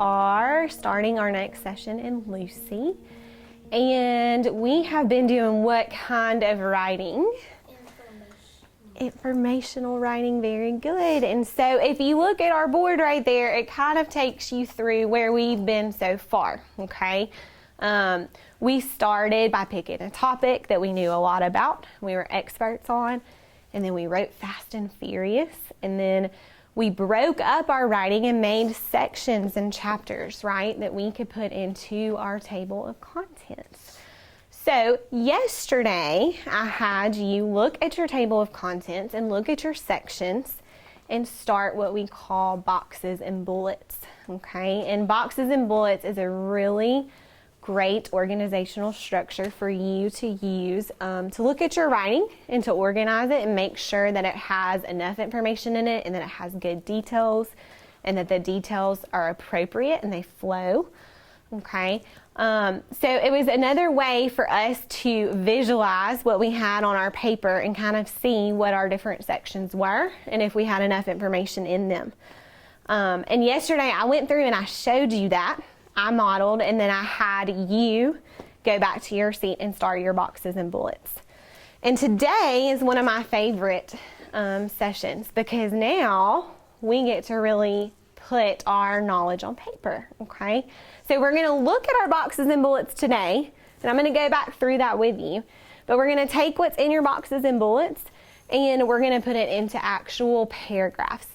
are starting our next session in Lucy, and we have been doing what kind of writing? Informational writing. Very good. And so if you look at our board right there, it kind of takes you through where we've been so far, okay? We started by picking a topic that we knew a lot about, we were experts on, and then we wrote fast and furious, and then we broke up our writing and made sections and chapters, right, that we could put into our table of contents. So yesterday, I had you look at your table of contents and look at your sections and start what we call boxes and bullets, okay? And boxes and bullets is a really great organizational structure for you to use to look at your writing and to organize it and make sure that it has enough information in it and that it has good details and that the details are appropriate and they flow, okay? So it was another way for us to visualize what we had on our paper and kind of see what our different sections were and if we had enough information in them. And yesterday I went through and I showed you that. I modeled, and then I had you go back to your seat and start your boxes and bullets. And today is one of my favorite sessions because now we get to really put our knowledge on paper, okay? So we're going to look at our boxes and bullets today, and I'm going to go back through that with you. But we're going to take what's in your boxes and bullets, and we're going to put it into actual paragraphs.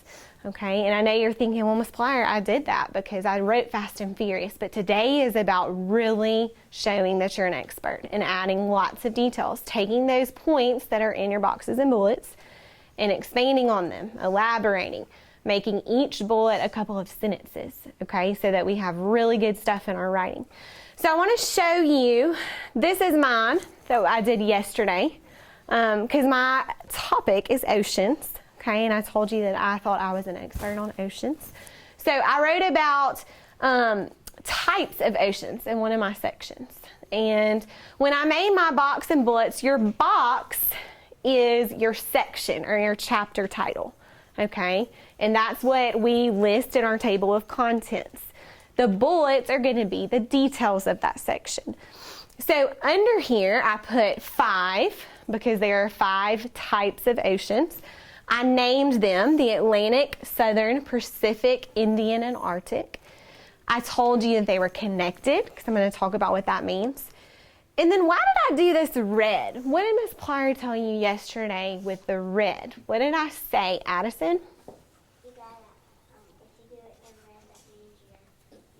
Okay, and I know you're thinking, well, Miss Plier, I did that because I wrote fast and furious, but today is about really showing that you're an expert and adding lots of details, taking those points that are in your boxes and bullets and expanding on them, elaborating, making each bullet a couple of sentences, okay, so that we have really good stuff in our writing. So I want to show you, this is mine that I did yesterday because my topic is oceans. Okay, and I told you that I thought I was an expert on oceans. So I wrote about types of oceans in one of my sections. And when I made my box and bullets, your box is your section or your chapter title. Okay, and that's what we list in our table of contents. The bullets are going to be the details of that section. So under here, I put 5 because there are 5 types of oceans. I named them the Atlantic, Southern, Pacific, Indian, and Arctic. I told you that they were connected because I'm going to talk about what that means. And then why did I do this red? What did Miss Plier tell you yesterday with the red? What did I say, Addison? You got it. If you do it in red, that means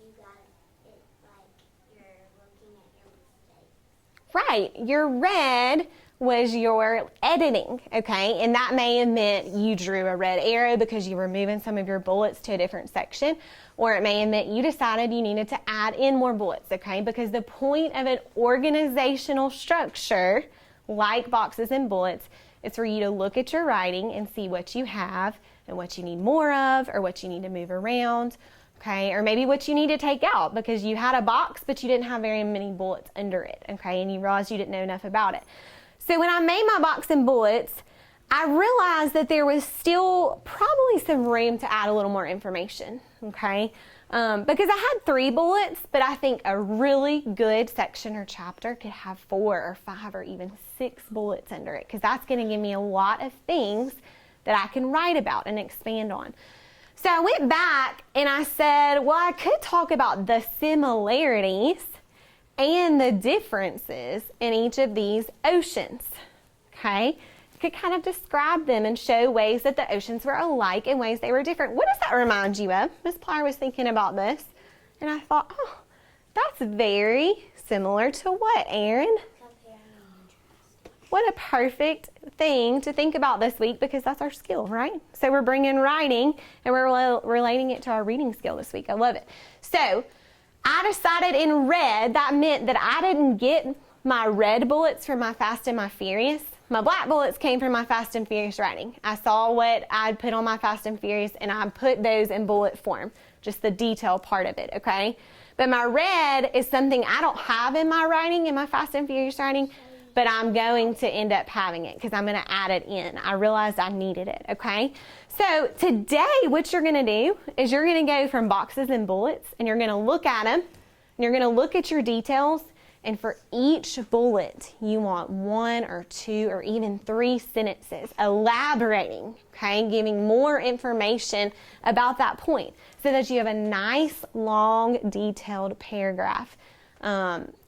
you got it like you're looking at your mistakes. Right. Your red was your editing, okay? And that may have meant you drew a red arrow because you were moving some of your bullets to a different section, or it may have meant you decided you needed to add in more bullets, okay? Because the point of an organizational structure, like boxes and bullets, is for you to look at your writing and see what you have and what you need more of or what you need to move around, okay? Or maybe what you need to take out because you had a box but you didn't have very many bullets under it, okay? And you realized you didn't know enough about it. So when I made my box and bullets, I realized that there was still probably some room to add a little more information, okay? Because I had 3 bullets, but I think a really good section or chapter could have 4 or 5 or even 6 bullets under it because that's going to give me a lot of things that I can write about and expand on. So I went back and I said, well, I could talk about the similarities and the differences in each of these oceans, okay? I could kind of describe them and show ways that the oceans were alike and ways they were different. What does that remind you of? Miss Plier was thinking about this, and I thought, oh, that's very similar to what, Aaron? What a perfect thing to think about this week because that's our skill, right? So we're bringing writing and we're relating it to our reading skill this week. I love it. So I decided in red, that meant that I didn't get my red bullets from my Fast and my Furious. My black bullets came from my Fast and Furious writing. I saw what I'd put on my Fast and Furious and I put those in bullet form, just the detail part of it, okay? But my red is something I don't have in my writing, in my Fast and Furious writing, but I'm going to end up having it because I'm going to add it in. I realized I needed it, okay? So today what you're going to do is you're going to go from boxes and bullets, and you're going to look at them, and you're going to look at your details, and for each bullet, you want 1 or 2 or even 3 sentences elaborating, okay, giving more information about that point so that you have a nice, long, detailed paragraph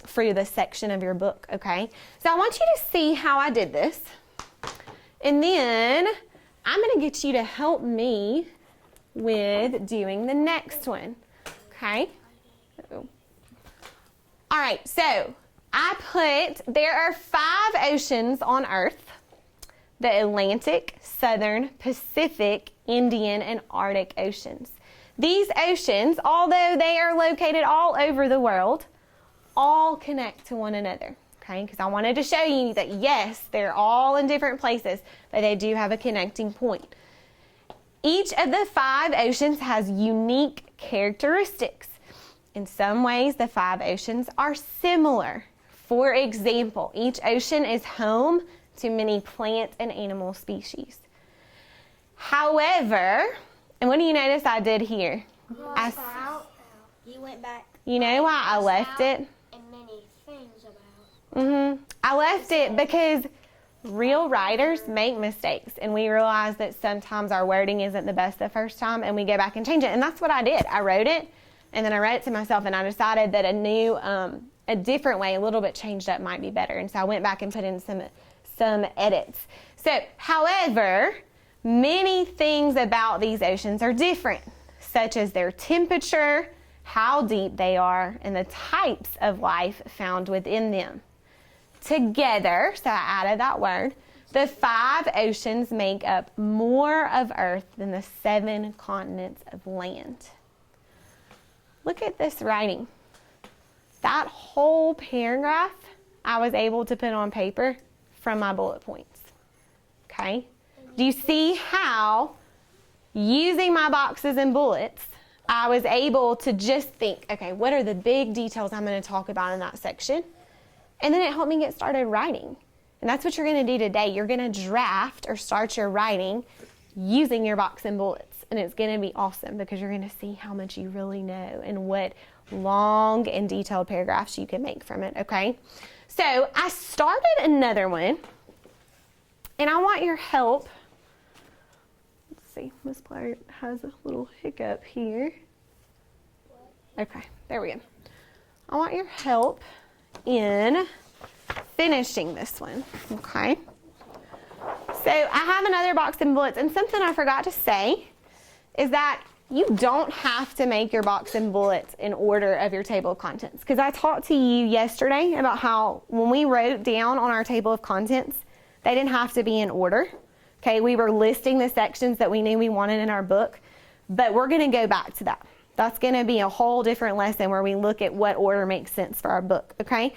for the section of your book, okay? So I want you to see how I did this. And then I'm going to get you to help me with doing the next one, okay? All right, so there are 5 oceans on Earth: the Atlantic, Southern, Pacific, Indian, and Arctic oceans. These oceans, although they are located all over the world, all connect to one another, okay? Because I wanted to show you that, yes, they're all in different places, but they do have a connecting point. Each of the 5 oceans has unique characteristics. In some ways, the 5 oceans are similar. For example, each ocean is home to many plant and animal species. However, and what do you notice I did here? You went back. You know why I left it? And many things about. I left it because real writers make mistakes, and we realize that sometimes our wording isn't the best the first time, and we go back and change it. And that's what I did. I wrote it, and then I read it to myself, and I decided that a different way, a little bit changed up, might be better. And so I went back and put in some edits. So, however, many things about these oceans are different, such as their temperature, how deep they are, and the types of life found within them. Together, so I added that word, the 5 oceans make up more of Earth than the 7 continents of land. Look at this writing. That whole paragraph I was able to put on paper from my bullet points. Okay? Do you see how, using my boxes and bullets, I was able to just think, okay, what are the big details I'm going to talk about in that section? And then it helped me get started writing. And that's what you're going to do today. You're going to draft or start your writing using your box and bullets. And it's going to be awesome because you're going to see how much you really know and what long and detailed paragraphs you can make from it, okay? So I started another one, and I want your help. Let's see, Miss Plier has a little hiccup here. Okay, there we go. I want your help in finishing this one, okay? So I have another box and bullets, and something I forgot to say is that you don't have to make your box and bullets in order of your table of contents. Because I talked to you yesterday about how when we wrote down on our table of contents, they didn't have to be in order. Okay, we were listing the sections that we knew we wanted in our book, but we're going to go back to that. That's going to be a whole different lesson where we look at what order makes sense for our book, okay?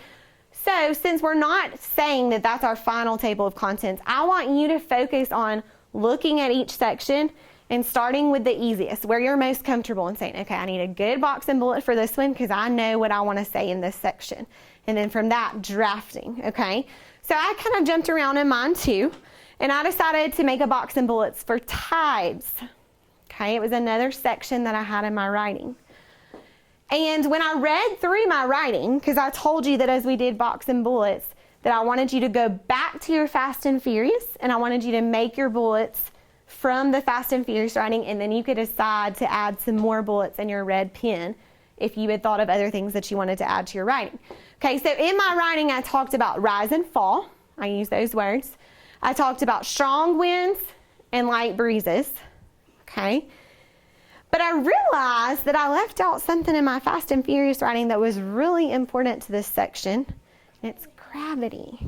So since we're not saying that that's our final table of contents, I want you to focus on looking at each section and starting with the easiest, where you're most comfortable, and saying, okay, I need a good box and bullet for this one because I know what I want to say in this section. And then from that, drafting, okay? So I kind of jumped around in mine too, and I decided to make a box and bullets for tides. Okay, it was another section that I had in my writing. And when I read through my writing, because I told you that as we did box and bullets, that I wanted you to go back to your Fast and Furious, and I wanted you to make your bullets from the Fast and Furious writing, and then you could decide to add some more bullets in your red pen if you had thought of other things that you wanted to add to your writing. Okay, so in my writing, I talked about rise and fall. I use those words. I talked about strong winds and light breezes. Okay, but I realized that I left out something in my Fast and Furious writing that was really important to this section. It's gravity.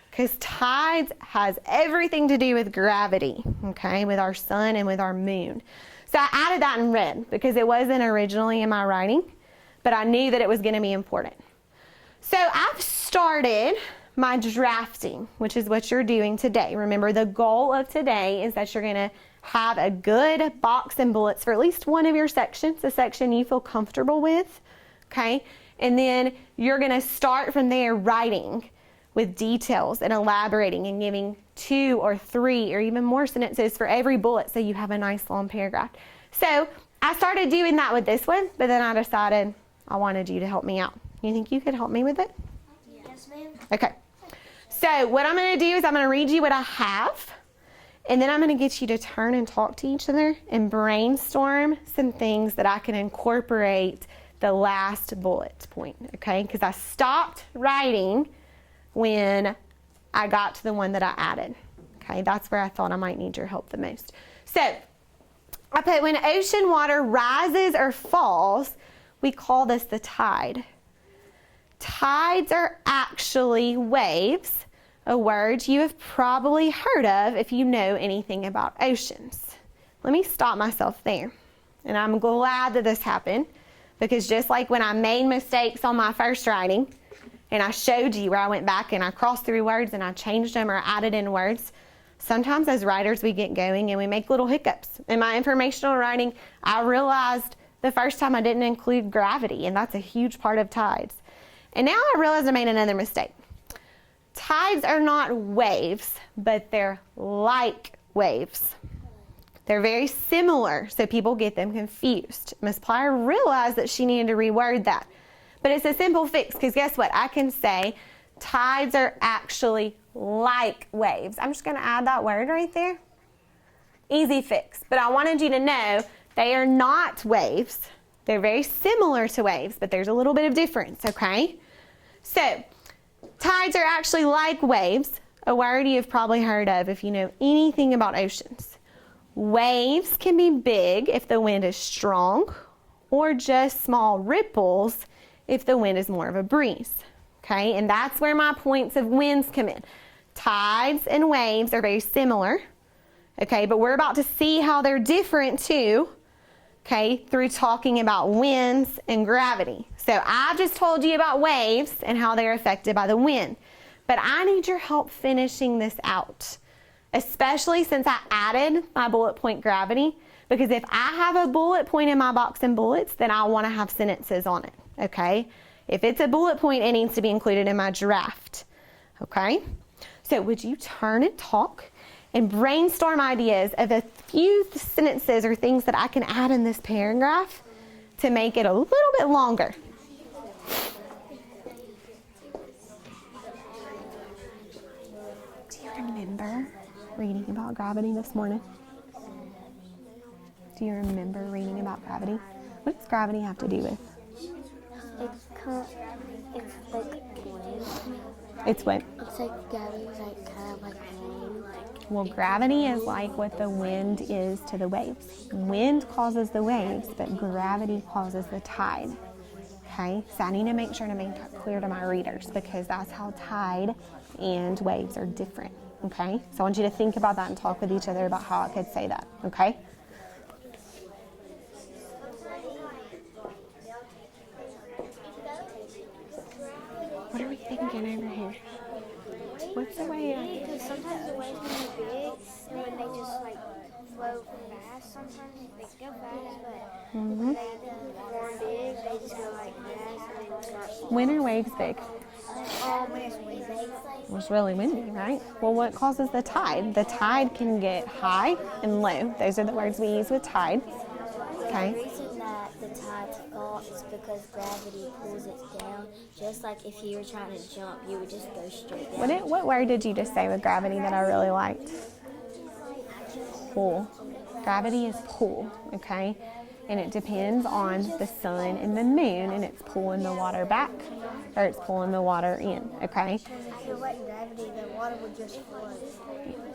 Because tides has everything to do with gravity, okay, with our sun and with our moon. So I added that in red because it wasn't originally in my writing, but I knew that it was going to be important. So I've started my drafting, which is what you're doing today. Remember, the goal of today is that you're going to have a good box and bullets for at least one of your sections, a section you feel comfortable with, okay? And then you're going to start from there writing with details and elaborating and giving 2 or 3 or even more sentences for every bullet so you have a nice long paragraph. So I started doing that with this one, but then I decided I wanted you to help me out. You think you could help me with it? Yes, ma'am. Okay. So what I'm going to do is I'm going to read you what I have, and then I'm going to get you to turn and talk to each other and brainstorm some things that I can incorporate the last bullet point, okay? Because I stopped writing when I got to the one that I added, okay? That's where I thought I might need your help the most. So I put, when ocean water rises or falls, we call this the tide. Tides are actually waves, a word you have probably heard of if you know anything about oceans. Let me stop myself there. And I'm glad that this happened, because just like when I made mistakes on my first writing, and I showed you where I went back and I crossed through words and I changed them or added in words, sometimes as writers we get going and we make little hiccups. In my informational writing, I realized the first time I didn't include gravity, and that's a huge part of tides. And now I realize I made another mistake. Tides are not waves, but they're like waves. They're very similar, so people get them confused. Miss Plier realized that she needed to reword that. But it's a simple fix, because guess what? I can say tides are actually like waves. I'm just going to add that word right there. Easy fix. But I wanted you to know they are not waves. They're very similar to waves, but there's a little bit of difference, okay? So, tides are actually like waves, a word you've probably heard of if you know anything about oceans. Waves can be big if the wind is strong, or just small ripples if the wind is more of a breeze. Okay, and that's where my points of winds come in. Tides and waves are very similar, okay, but we're about to see how they're different too, okay, through talking about winds and gravity. So I've just told you about waves and how they're affected by the wind, but I need your help finishing this out, especially since I added my bullet point gravity, because if I have a bullet point in my box and bullets, then I want to have sentences on it, okay? If it's a bullet point, it needs to be included in my draft, okay? So would you turn and talk and brainstorm ideas of a few sentences or things that I can add in this paragraph to make it a little bit longer? Do you remember reading about gravity this morning? Do you remember reading about gravity? What does gravity have to do with? It's like wind. It's what? It's like gravity is like kind of like wind. Well, gravity is like what the wind is to the waves. Wind causes the waves, but gravity causes the tide. Okay, so I need to make sure to make that clear to my readers, because that's how tide and waves are different. Okay, so I want you to think about that and talk with each other about how I could say that. Okay. What are we thinking over here? What's the way? Because sometimes the waves can be big, and when they just like float fast, sometimes they go fast, but when they form big, they just go like fast and then start. When are waves big? When it's windy. It's really windy, right? Well, what causes the tide? The tide can get high and low. Those are the words we use with tide. Okay. The reason that the tide falls is because gravity pulls it down. Just like if you were trying to jump, you would just go straight down. What word did you just say with gravity that I really liked? Pull. Gravity is pull, okay? And it depends on the sun and the moon, and it's pulling the water back, or it's pulling the water in, okay? If it wasn't gravity, the water would just float.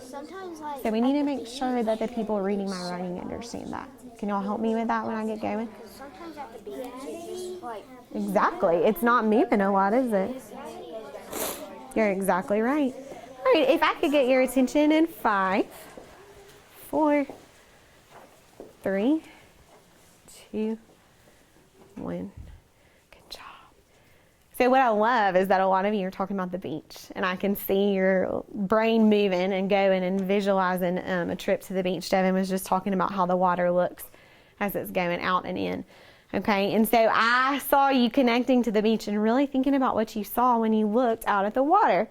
Sometimes, like, So we need to make sure that the people reading my writing understand that. Can y'all help me with that when I get going? sometimes at the beach, it just like Exactly. It's not moving a lot, is it? You're exactly right. All right, if I could get your attention in 5, 4, 3, 2, 1. Good job. So what I love is that a lot of you are talking about the beach, and I can see your brain moving and going and visualizing a trip to the beach. Devin was just talking about how the water looks as it's going out and in. Okay, and so I saw you connecting to the beach and really thinking about what you saw when you looked out at the water.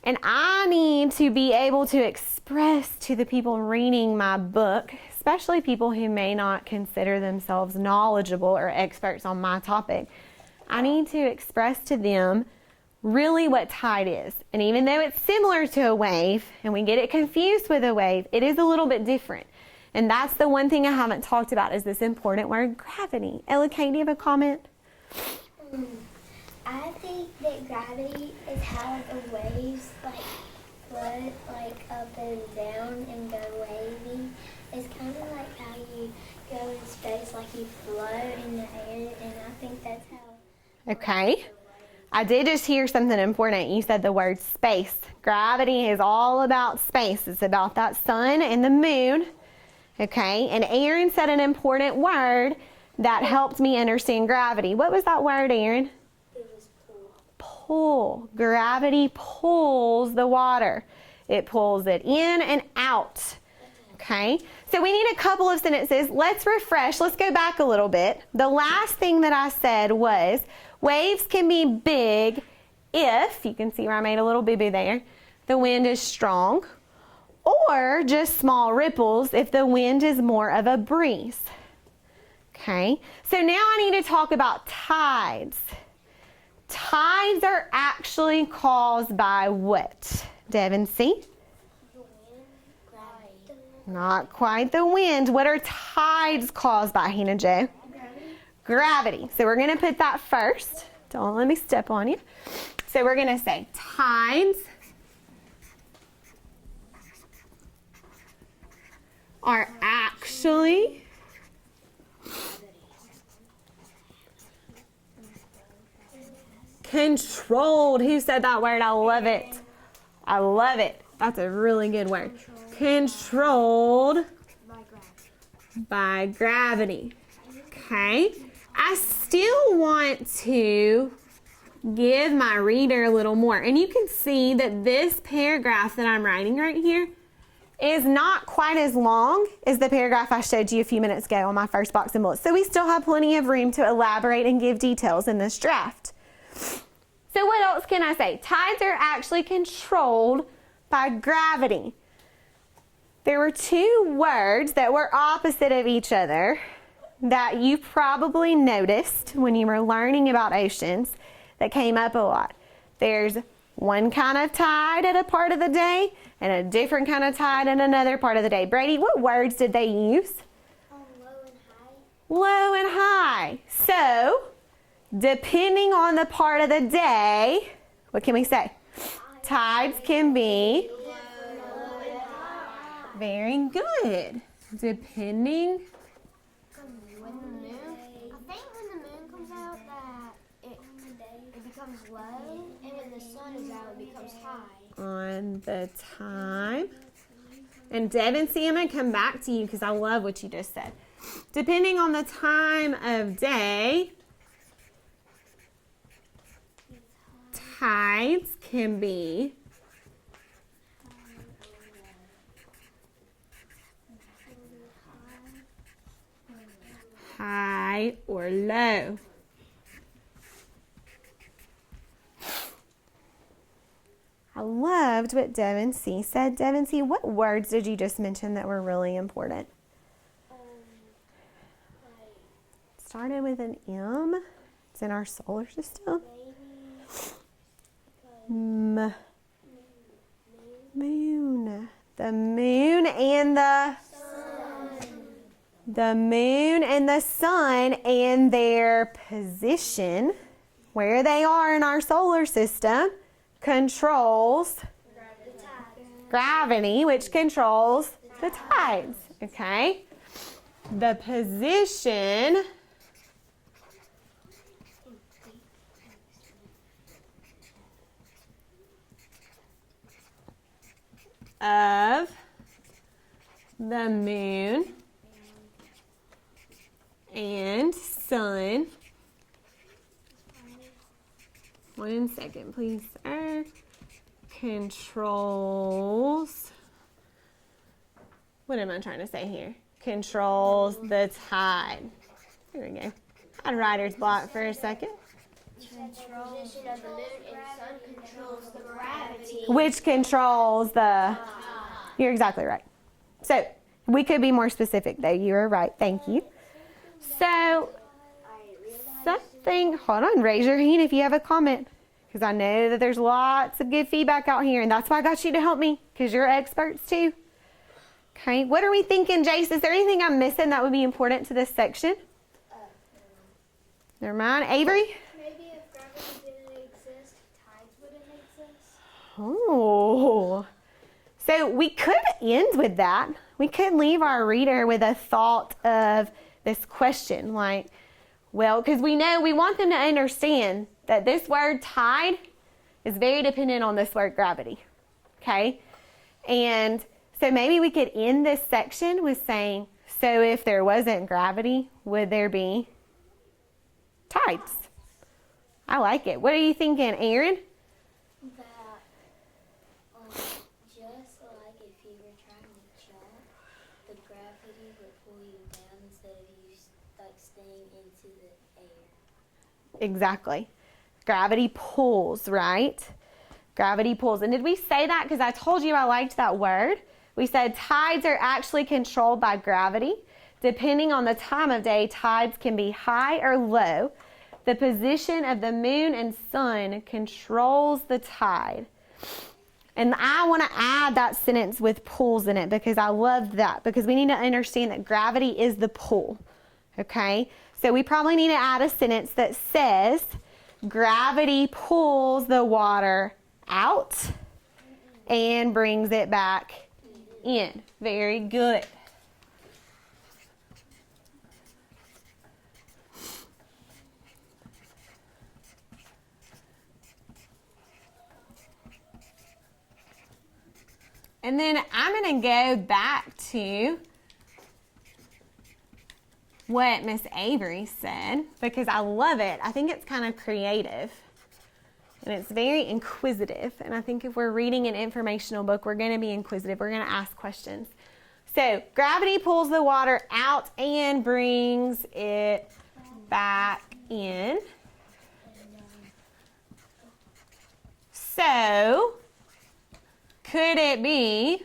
And I need to be able to express to the people reading my book, especially people who may not consider themselves knowledgeable or experts on my topic, I need to express to them really what tide is. And even though it's similar to a wave, and we get it confused with a wave, it is a little bit different. And that's the one thing I haven't talked about is this important word, gravity. Ella Kate, do you have a comment? I think that gravity is how the waves float up and down and go wavy. It's kind of like how you go in space, like you float in the air, and I think that's how. Okay. I did just hear something important. You said the word space. Gravity is all about space. It's about that sun and the moon. Okay, and Aaron said an important word that helped me understand gravity. What was that word, Aaron? It was pull. Pull. Gravity pulls the water. It pulls it in and out. Okay, so we need a couple of sentences. Let's refresh. Let's go back a little bit. The last thing that I said was waves can be big if, you can see where I made a little boo-boo there, the wind is strong, or just small ripples if the wind is more of a breeze. Okay, so now I need to talk about tides. Tides are actually caused by what? Devin, see? The wind, gravity. Not quite the wind. What are tides caused by, Hannah Jo? Gravity. Gravity. So we're going to put that first. Don't let me step on you. So we're going to say tides are actually controlled. Who said that word? I love it. I love it. That's a really good word. Controlled by gravity. Okay. I still want to give my reader a little more. And you can see that this paragraph that I'm writing right here is not quite as long as the paragraph I showed you a few minutes ago on my first box of bullets. So we still have plenty of room to elaborate and give details in this draft. So what else can I say? Tides are actually controlled by gravity. There were two words that were opposite of each other that you probably noticed when you were learning about oceans that came up a lot. There's one kind of tide at a part of the day and a different kind of tide at another part of the day. Brady, what words did they use? Low and high. Low and high. So, depending on the part of the day, what can we say? Tides can be Low and high. very good. Depending. When the moon, I think when the moon comes out that it becomes low, and when the sun is out it becomes high. On the time. And Devin, see, I'm going to come back to you because I love what you just said. Depending on the time of day, tides can be high or low. I loved what Devin C. said. Devin C., what words did you just mention that were really important? Started with an M. It's in our solar system. Moon. The moon and the the moon and the sun and their position, where they are in our solar system, controls gravity, which controls the tides. Okay? The position of the moon and sun. 1 second, please, sir. Controls. What am I trying to say here? Controls the tide. Here we go. had writer's block for a second. Position of the moon and sun controls the gravity. Which controls the... You're exactly right. So we could be more specific though. You are right. Thank you. So something, hold on, raise your hand if you have a comment, because I know that there's lots of good feedback out here, and that's why I got you to help me, because you're experts too. Okay, what are we thinking, Jace? Is there anything I'm missing that would be important to this section? Never mind. Avery? Maybe if gravity didn't exist, tides wouldn't exist. Oh. So we could end with that. We could leave our reader with a thought of this question, like, well, because we know we want them to understand that this word tide is very dependent on this word gravity, okay? And so maybe we could end this section with saying, so if there wasn't gravity, would there be tides? I like it. What are you thinking, Aaron? That, just like if you were trying to jump, the gravity would pull you down instead of you like staying into the air. Exactly. Gravity pulls, right? Gravity pulls. And did we say that? Because I told you I liked that word. We said tides are actually controlled by gravity. Depending on the time of day, tides can be high or low. The position of the moon and sun controls the tide. And I want to add that sentence with pulls in it because I love that, because we need to understand that gravity is the pull. Okay? So we probably need to add a sentence that says gravity pulls the water out and brings it back in. Very good. And then I'm going to go back to what Miss Avery said, because I love it. I think it's kind of creative and it's very inquisitive. And I think if we're reading an informational book, we're going to be inquisitive. We're going to ask questions. So gravity pulls the water out and brings it back in. So could it be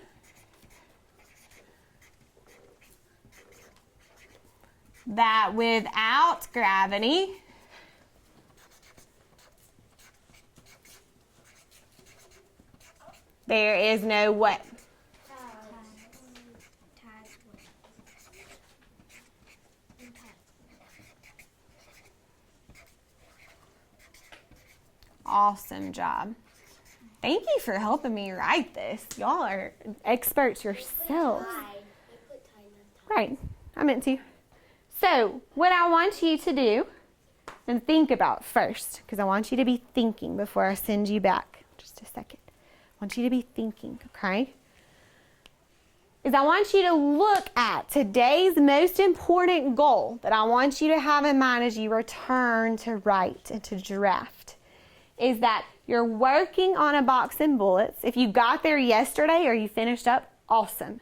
that without gravity, there is no what? Awesome job. Thank you for helping me write this. Y'all are experts yourselves. Right, I meant to. So, what I want you to do and think about first, because I want you to be thinking before I send you back. Just a second. I want you to be thinking, okay? Is I want you to look at today's most important goal that I want you to have in mind as you return to write and to draft, is that you're working on a box and bullets. If you got there yesterday or you finished up, awesome.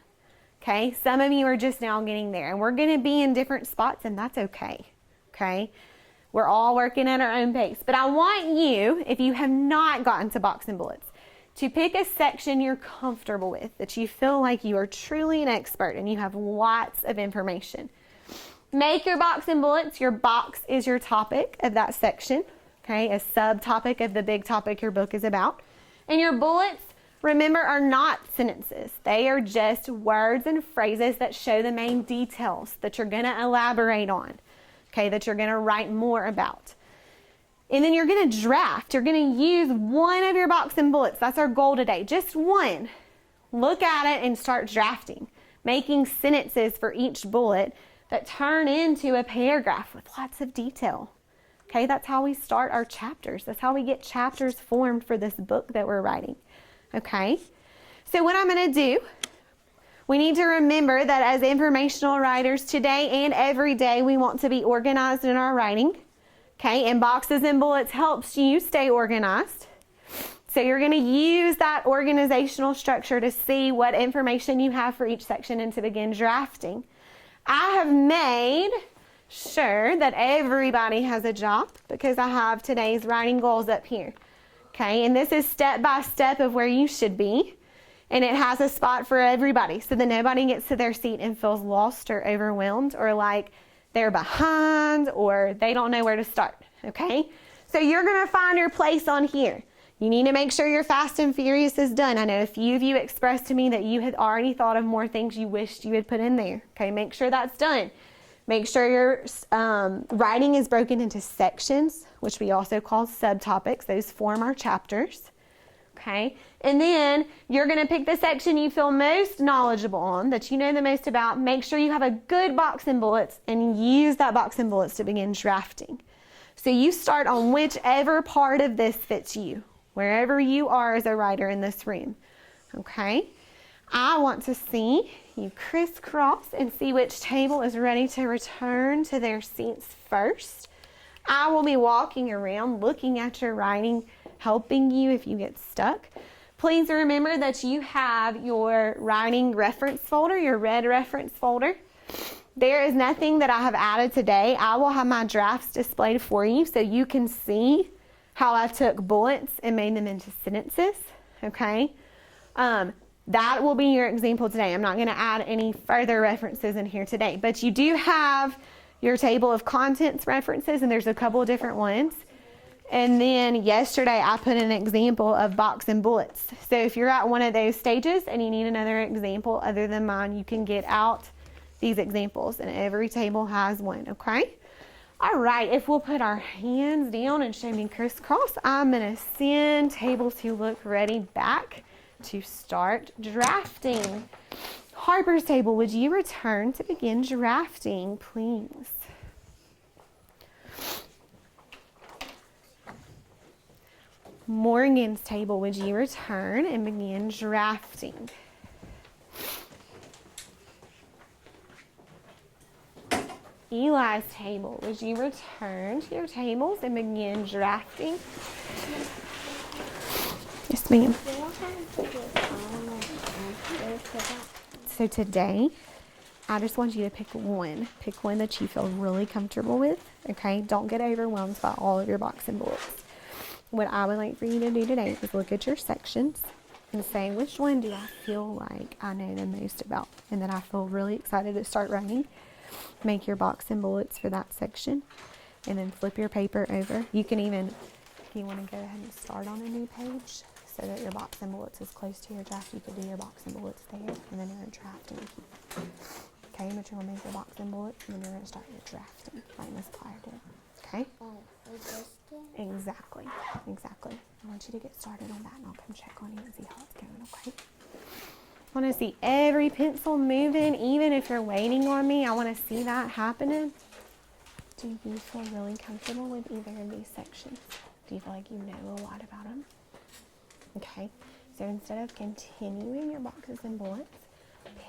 Okay, some of you are just now getting there, and we're going to be in different spots, and that's okay. Okay, we're all working at our own pace. But I want you, if you have not gotten to box and bullets, to pick a section you're comfortable with, that you feel like you are truly an expert and you have lots of information. Make your box and bullets. Your box is your topic of that section. Okay, a subtopic of the big topic your book is about. And your bullets, remember, are not sentences. They are just words and phrases that show the main details that you're going to elaborate on, okay, that you're going to write more about. And then you're going to draft. You're going to use one of your box and bullets. That's our goal today, just one. Look at it and start drafting, making sentences for each bullet that turn into a paragraph with lots of detail. Okay, that's how we start our chapters. That's how we get chapters formed for this book that we're writing. Okay, so what I'm going to do, we need to remember that as informational writers today and every day, we want to be organized in our writing. Okay, and boxes and bullets helps you stay organized. So you're going to use that organizational structure to see what information you have for each section and to begin drafting. I have made sure that everybody has a job because I have today's writing goals up here. Okay, and this is step by step of where you should be. And it has a spot for everybody so that nobody gets to their seat and feels lost or overwhelmed or like they're behind or they don't know where to start. Okay, so you're going to find your place on here. You need to make sure your Fast and Furious is done. I know a few of you expressed to me that you had already thought of more things you wished you had put in there. Okay, make sure that's done. Make sure your writing is broken into sections, which we also call subtopics. Those form our chapters. Okay, and then you're going to pick the section you feel most knowledgeable on, that you know the most about. Make sure you have a good box and bullets and use that box and bullets to begin drafting. So you start on whichever part of this fits you, wherever you are as a writer in this room. Okay, I want to see you crisscross and see which table is ready to return to their seats first. I will be walking around looking at your writing, helping you if you get stuck. Please remember that you have your writing reference folder, your red reference folder. There is nothing that I have added today. I will have my drafts displayed for you so you can see how I took bullets and made them into sentences, okay? That will be your example today. I'm not going to add any further references in here today, but you do have your table of contents references, and there's a couple of different ones. And then yesterday I put an example of box and bullets. So if you're at one of those stages and you need another example other than mine, you can get out these examples, and every table has one, okay? All right, if we'll put our hands down and show me crisscross, I'm going to send tables who look ready back to start drafting. Harper's table, would you return to begin drafting, please? Morgan's table, would you return and begin drafting? Eli's table, would you return to your tables and begin drafting? Yes, ma'am. So today, I just want you to pick one. Pick one that you feel really comfortable with, okay? Don't get overwhelmed by all of your box and bullets. What I would like for you to do today is look at your sections and say, which one do I feel like I know the most about and that I feel really excited to start writing? Make your box and bullets for that section and then flip your paper over. You can even, if you want to go ahead and start on a new page so that your box and bullets is close to your draft, you could do your box and bullets there and then you're going to draft and keep. Okay, but you're going to make your box and bullets and then you're going to start your drafting like Miss Plier did. Okay? Exactly. I want you to get started on that and I'll come check on you and see how it's going, okay? I want to see every pencil moving, even if you're waiting on me. I want to see that happening. Do you feel really comfortable with either of these sections? Do you feel like you know a lot about them? Okay, so instead of continuing your boxes and bullets,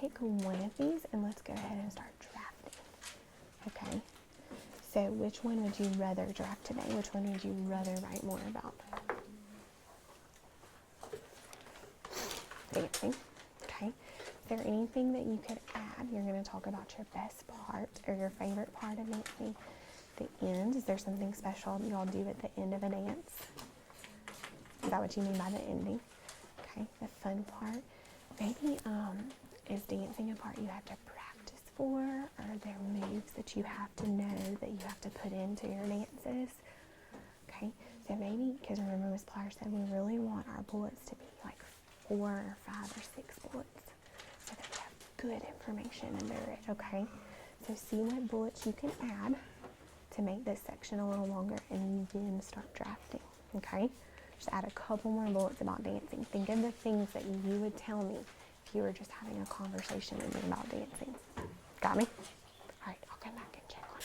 pick one of these and let's go ahead and start drafting. Okay, so which one would you rather draft today? Which one would you rather write more about? Dancing. Okay, is there anything that you could add? You're going to talk about your best part or your favorite part of dancing. The end, is there something special y'all do at the end of a dance? Is that what you mean by the ending? Okay, the fun part. Maybe is dancing a part you have to practice for, or are there moves that you have to know that you have to put into your dances? Okay, so maybe, because remember Ms. Plier said we really want our bullets to be like 4 or 5 or 6 bullets so that we have good information under it, okay? So see what bullets you can add to make this section a little longer and you then start drafting, okay? Just add a couple more bullets about dancing. Think of the things that you would tell me if you were just having a conversation with me about dancing. Got me? All right, I'll come back and check on it.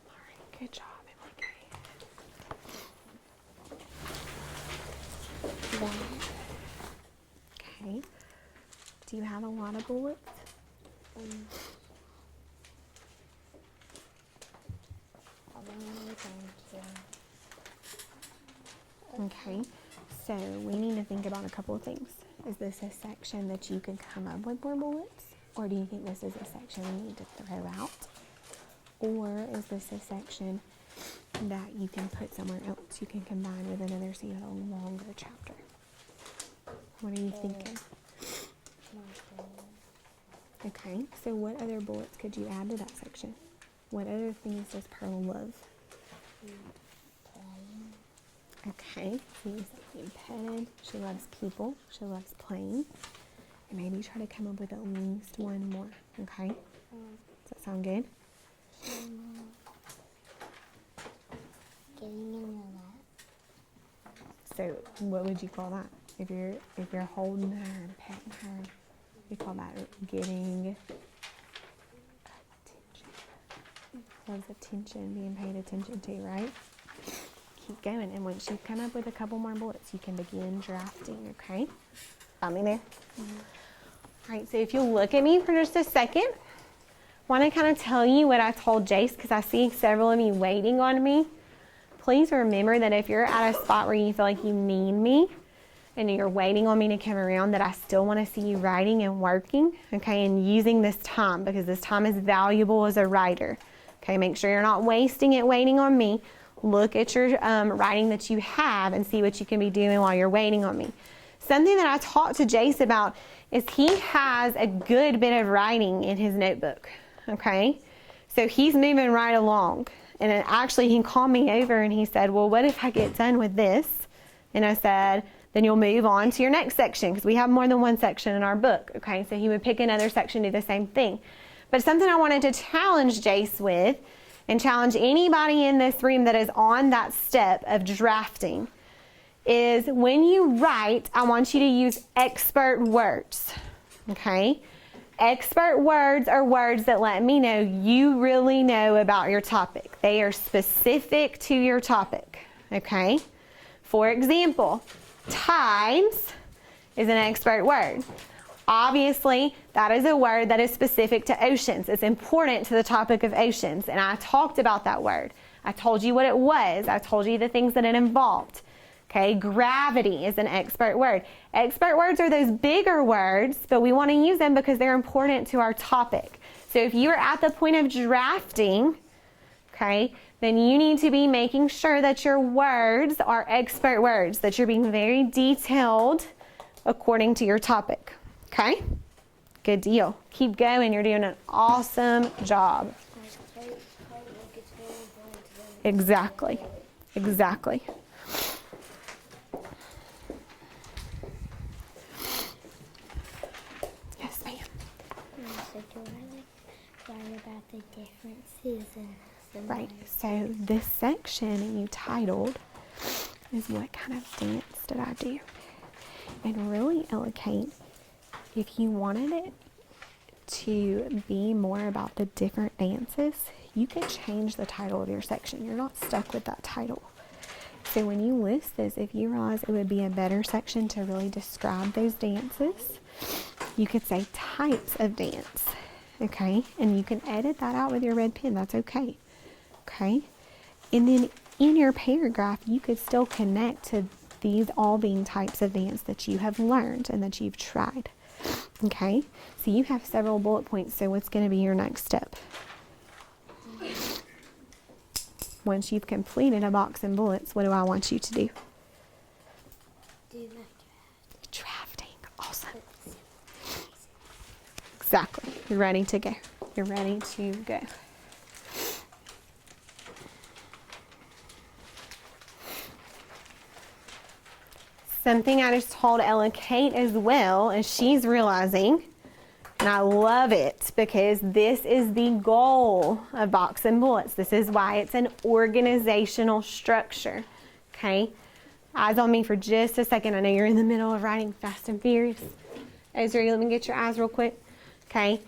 All right, good job, Emily. Okay. Do you have a lot of bullets? Thank you. Okay, so we need to think about a couple of things. Is this a section that you can come up with more bullets? Or do you think this is a section we need to throw out? Or is this a section that you can put somewhere else? You can combine with another so you have a longer chapter. What are you thinking? Okay, so what other bullets could you add to that section? What other things does Pearl love? Okay, so you said being petted. She loves people. She loves playing. And maybe try to come up with at least one more. Okay? Does that sound good? Getting in the lap. So what would you call that? If you're holding her and petting her, you call that getting attention. Loves attention, being paid attention to, right? Keep going, and once you come up with a couple more bullets, you can begin drafting, okay? Got me there? Mm-hmm. All right, so if you'll look at me for just a second, I want to kind of tell you what I told Jace, because I see several of you waiting on me. Please remember that if you're at a spot where you feel like you need me, and you're waiting on me to come around, that I still want to see you writing and working, okay, and using this time, because this time is valuable as a writer. Okay, make sure you're not wasting it waiting on me. Look at your writing that you have and see what you can be doing while you're waiting on me. Something that I talked to Jace about is he has a good bit of writing in his notebook, okay? So he's moving right along. And then actually he called me over and he said, well, what if I get done with this? And I said, then you'll move on to your next section, because we have more than one section in our book, okay? So he would pick another section, do the same thing. But something I wanted to challenge Jace with, and challenge anybody in this room that is on that step of drafting, is when you write, I want you to use expert words, okay? Expert words are words that let me know you really know about your topic. They are specific to your topic, okay? For example, tides is an expert word. Obviously, that is a word that is specific to oceans. It's important to the topic of oceans, and I talked about that word. I told you what it was. I told you the things that it involved. Okay, gravity is an expert word. Expert words are those bigger words, but we want to use them because they're important to our topic. So if you're at the point of drafting, okay, then you need to be making sure that your words are expert words, that you're being very detailed according to your topic. Okay? Good deal. Keep going. You're doing an awesome job. Exactly. Exactly. Yes, ma'am. So do I write about the differences and Right. So this section you titled is what kind of dance did I do? And really, Kate, if you wanted it to be more about the different dances, you could change the title of your section. You're not stuck with that title. So when you list this, if you realize it would be a better section to really describe those dances, you could say types of dance, okay? And you can edit that out with your red pen. That's okay, okay? And then in your paragraph, you could still connect to these all being types of dance that you have learned and that you've tried. Okay, so you have several bullet points, so what's going to be your next step? Once you've completed a box and bullets, what do I want you to do? do my Drafting. Awesome. Exactly. You're ready to go. You're ready to go. Something I just told Ella Kate as well is she's realizing, and I love it because this is the goal of Box and Bullets. This is why it's an organizational structure, okay? Eyes on me for just a second. I know you're in the middle of writing Fast and Furious. Ezra, let me get your eyes real quick, okay?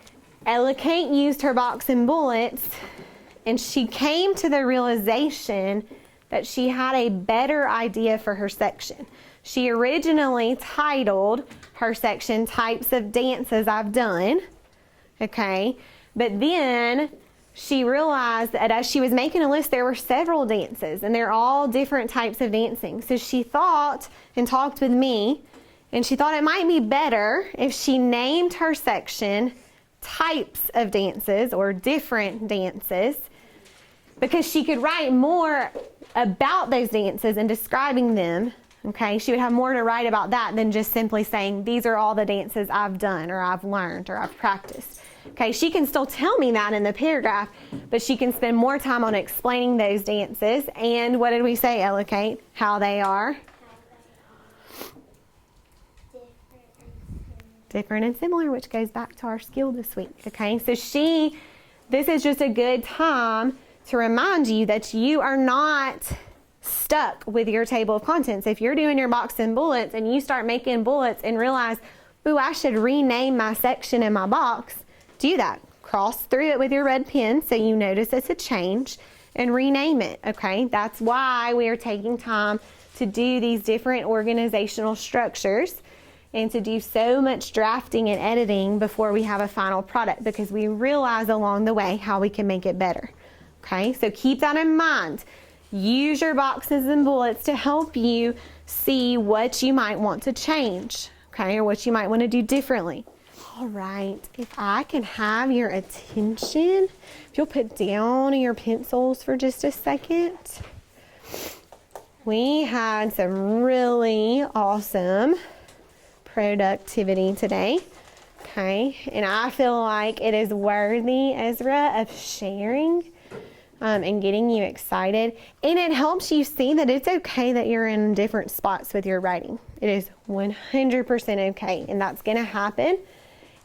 Ella Kate used her Box and Bullets, and she came to the realization that she had a better idea for her section. She originally titled her section Types of Dances I've Done, okay? But then she realized that as she was making a list, there were several dances, and they're all different types of dancing. So she thought and talked with me, and she thought it might be better if she named her section types of dances or different dances, because she could write more about those dances and describing them. Okay, she would have more to write about that than just simply saying, these are all the dances I've done or I've learned or I've practiced. Okay, she can still tell me that in the paragraph, but she can spend more time on explaining those dances. And what did we say, Ella Kate? How they are different and similar, which goes back to our skill this week. Okay, so this is just a good time to remind you that you are not stuck with your table of contents. If you're doing your box and bullets and you start making bullets and realize, ooh, I should rename my section in my box, do that. Cross through it with your red pen so you notice it's a change and rename it, okay? That's why we are taking time to do these different organizational structures and to do so much drafting and editing before we have a final product, because we realize along the way how we can make it better, okay? So keep that in mind. Use your boxes and bullets to help you see what you might want to change, okay, or what you might want to do differently. All right, if I can have your attention, if you'll put down your pencils for just a second. We had some really awesome productivity today, okay, and I feel like it is worthy, Ezra, of sharing and getting you excited. And it helps you see that it's okay that you're in different spots with your writing. It is 100% okay, and that's going to happen.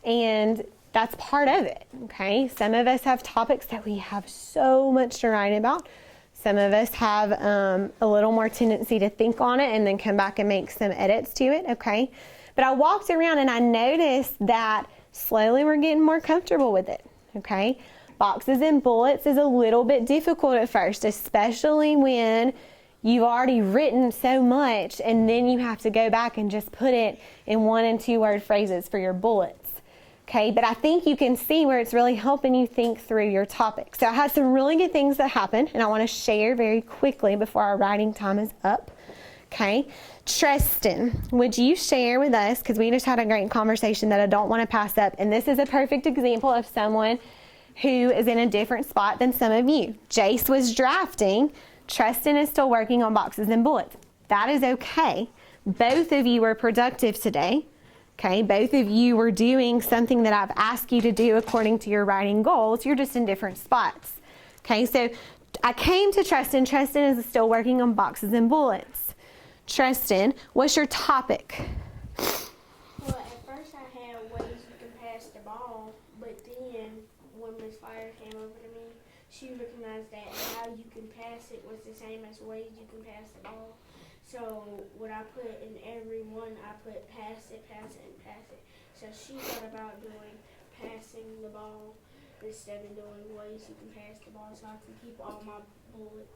And that's part of it, okay? Some of us have topics that we have so much to write about. Some of us have a little more tendency to think on it and then come back and make some edits to it, okay? But I walked around and I noticed that slowly we're getting more comfortable with it, okay? Boxes and bullets is a little bit difficult at first, especially when you've already written so much and then you have to go back and just put it in 1 and 2 word phrases for your bullets. Okay, but I think you can see where it's really helping you think through your topic. So I had some really good things that happened, and I want to share very quickly before our writing time is up. Okay, Tristan, would you share with us, because we just had a great conversation that I don't want to pass up, and this is a perfect example of someone who is in a different spot than some of you. Jace was drafting. Tristan is still working on boxes and bullets. That is okay. Both of you were productive today. Okay, both of you were doing something that I've asked you to do according to your writing goals. You're just in different spots. Okay, so I came to Tristan. Tristan is still working on boxes and bullets. Tristan, what's your topic? Well, at first I had ways you can pass the ball, but then when Miss Plier came over to me, she recognized that how you can pass it was the same as ways you can pass the ball. So what I put in every one, I put pass it, and pass it. So she thought about doing passing the ball instead of doing ways you can pass the ball so I can keep all my bullets.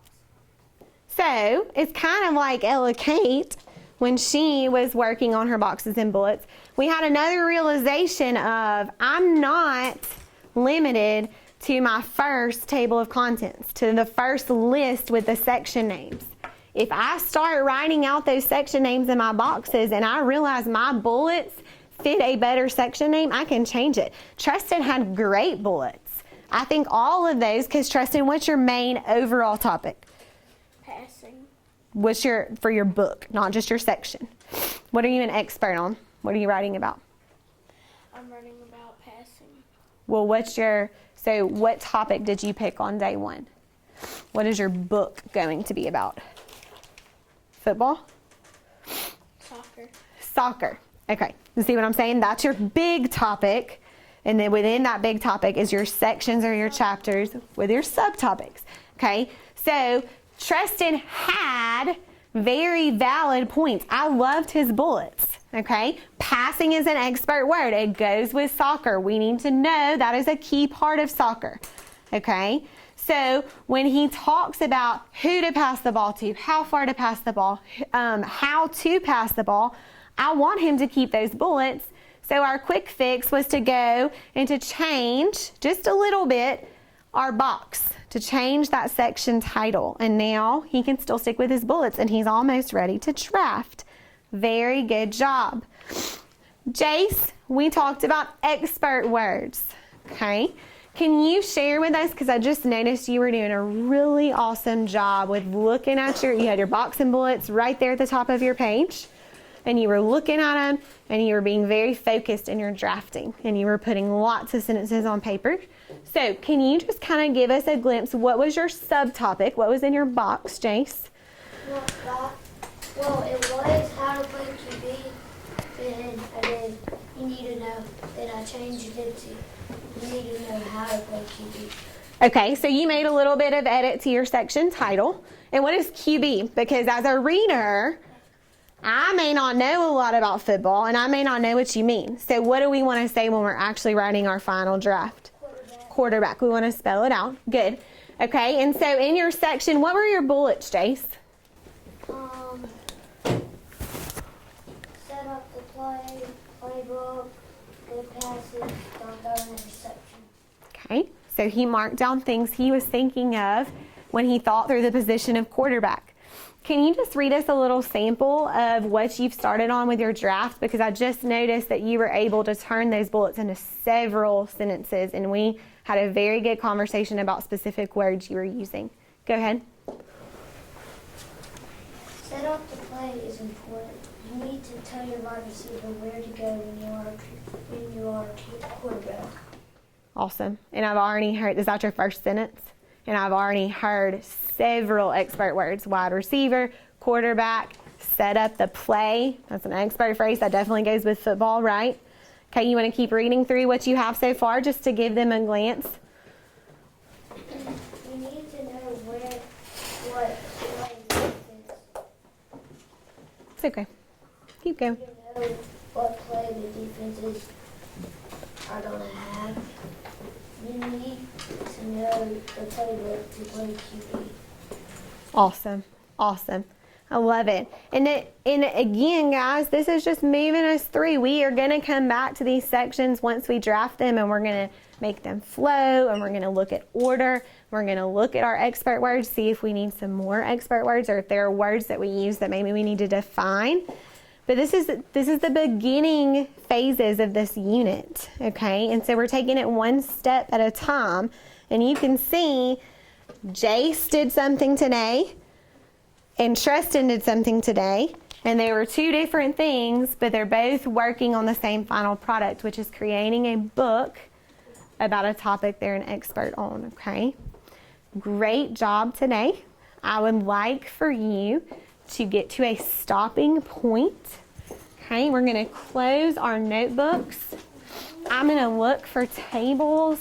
So it's kind of like Ella Kate when she was working on her boxes and bullets. We had another realization of I'm not limited to my first table of contents, to the first list with the section names. If I start writing out those section names in my boxes and I realize my bullets fit a better section name, I can change it. Tristan had great bullets. I think all of those, because Tristan, what's your main overall topic? Passing. What's for your book, not just your section? What are you an expert on? What are you writing about? I'm writing about passing. Well, so what topic did you pick on day 1? What is your book going to be about? Football? Soccer. Okay. You see what I'm saying? That's your big topic. And then within that big topic is your sections or your chapters with your subtopics. Okay. So Tristan had very valid points. I loved his bullets. Okay. Passing is an expert word. It goes with soccer. We need to know that is a key part of soccer. Okay. So when he talks about who to pass the ball to, how far to pass the ball, how to pass the ball, I want him to keep those bullets. So our quick fix was to go and to change just a little bit our box to change that section title. And now he can still stick with his bullets and he's almost ready to draft. Very good job. Jace, we talked about expert words, okay? Can you share with us, because I just noticed you were doing a really awesome job with looking at you had your box and bullets right there at the top of your page, and you were looking at them, and you were being very focused in your drafting, and you were putting lots of sentences on paper. So can you just kind of give us a glimpse? What was your subtopic? What was in your box, Jace? Well, it was how to play QB, and then you need to know that I changed it to you need to know how to play QB. Okay, so you made a little bit of edit to your section title. And what is QB? Because as a reader, I may not know a lot about football, and I may not know what you mean. So what do we want to say when we're actually writing our final draft? Quarterback. We want to spell it out. Good. Okay, and so in your section, what were your bullets, Jace? Set up the playbook, good passes, don't throw an interception. Okay, so he marked down things he was thinking of when he thought through the position of quarterback. Can you just read us a little sample of what you've started on with your draft? Because I just noticed that you were able to turn those bullets into several sentences, and we had a very good conversation about specific words you were using. Go ahead. Set up the play is important. You need to tell your wide receiver where to go when you are quarterback. Awesome. And I've already heard, is that your first sentence? And I've already heard several expert words: wide receiver, quarterback, set up the play. That's an expert phrase that definitely goes with football, right? Okay, you want to keep reading through what you have so far just to give them a glance? You need to know what play the defense. It's okay. Keep going. You know what play the defenses are going to have. You need to know the playbook to play QB. Awesome. Awesome. I love it. And again, guys, this is just moving us through. We are going to come back to these sections once we draft them, and we're going to make them flow, and we're going to look at order. We're going to look at our expert words, see if we need some more expert words, or if there are words that we use that maybe we need to define. But this is the beginning phases of this unit, okay? And so we're taking it one step at a time. And you can see Jace did something today, and Tristan did something today. And they were two different things, but they're both working on the same final product, which is creating a book about a topic they're an expert on, okay? Great job today. I would like for you to get to a stopping point. Okay, we're going to close our notebooks. I'm going to look for tables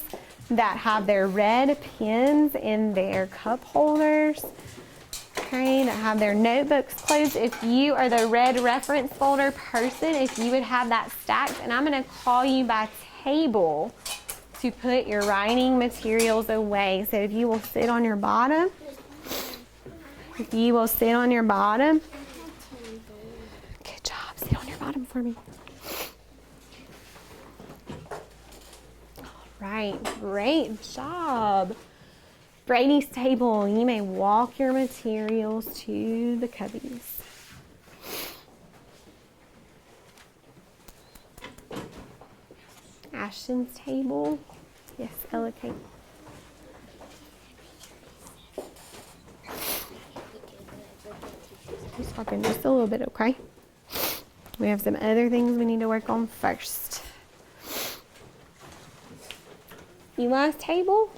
that have their red pens in their cup holders. Okay, that have their notebooks closed. If you are the red reference folder person, if you would have that stacked, and I'm going to call you by table to put your writing materials away. So if you will sit on your bottom. If you will sit on your bottom. Good job. Sit on your bottom for me. All right. Great job. Brady's table. You may walk your materials to the cubbies. Ashton's table. Yes, Ella Kate. Just talking just a little bit, okay? We have some other things we need to work on first. Eli's table.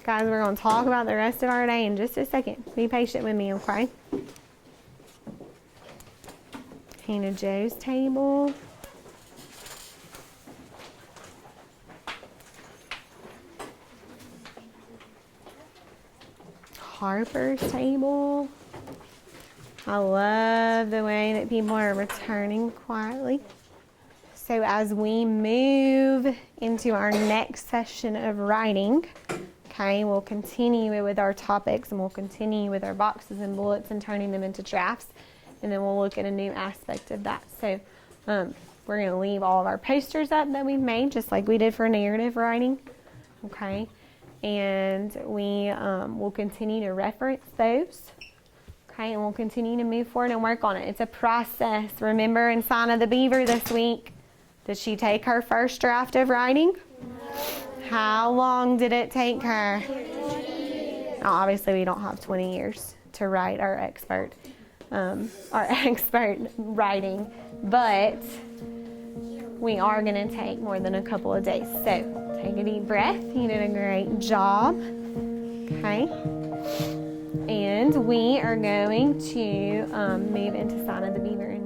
Guys, we're going to talk about the rest of our day in just a second. Be patient with me, okay? Hannah Joe's table. Harper's table. I love the way that people are returning quietly. So as we move into our next session of writing, okay, we'll continue with our topics and we'll continue with our boxes and bullets and turning them into drafts. And then we'll look at a new aspect of that. So We're going to leave all of our posters up that we've made, just like we did for narrative writing. Okay. And we will continue to reference those. Okay. And we'll continue to move forward and work on it. It's a process. Remember in Sign of the Beaver this week, did she take her first draft of writing? No. How long did it take her? 20 years. Now, obviously, we don't have 20 years to write our expert writing, but we are going to take more than a couple of days. So take a deep breath. You did a great job. Okay. And we are going to move into Sign of the Beaver